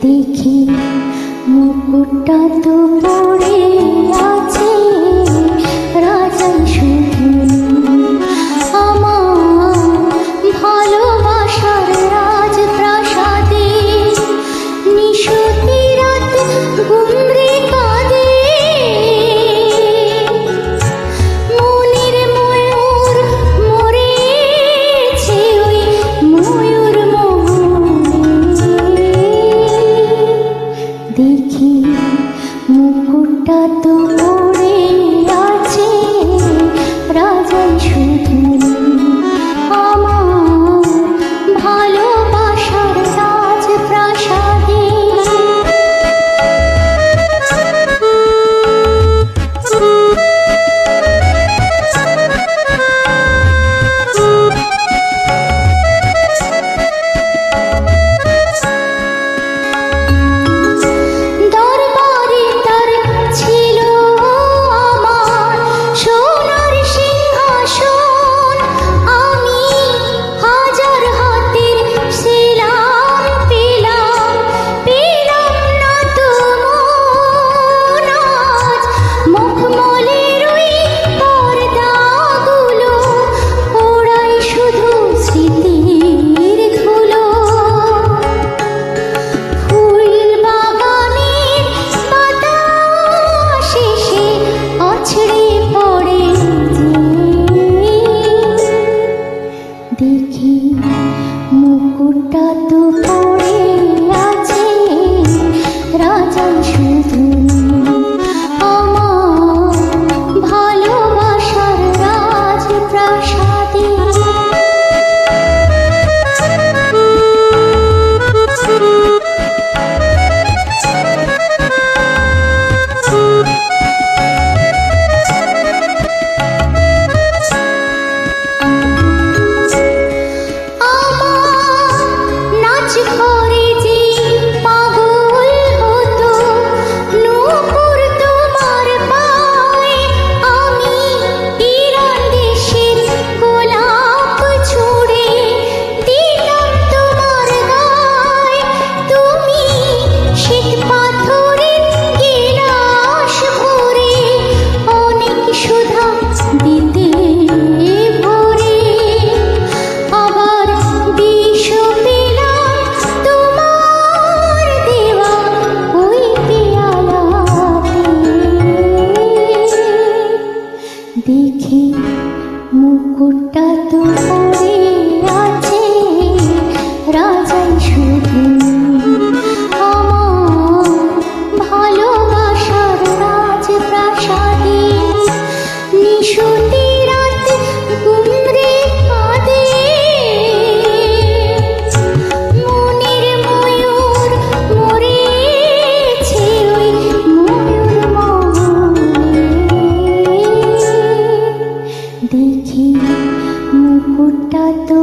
দেখি মুকুটটা তো পড়ে আছে রাজাই শুধু আমার ভালোবাসার রাজপ্রাসাদে নিশুতি রাত ঘুমরে কাঁদে মনের ময়ূর মরেছে ওই ময়ূর দেখি মুকুটটা তো পড়ে আছে রাজাই শুধু আমার ভালোবাসার রাজপ্রাসাদে দেখি মুকুটটা তো পড়ে আছে রাজাই শুধু আমার ভালোবাসার রাজপ্রাসাদে দেখি মুকুটটা তো পড়ে আছে রাজাই শুধু আমার ভালোবাসার রাজপ্রাসাদে নিশুতি রাত ঘুমরে কাঁদে মনের ময়ূর মরেছে ওই ময়ূর দেখি মুকুটটা তো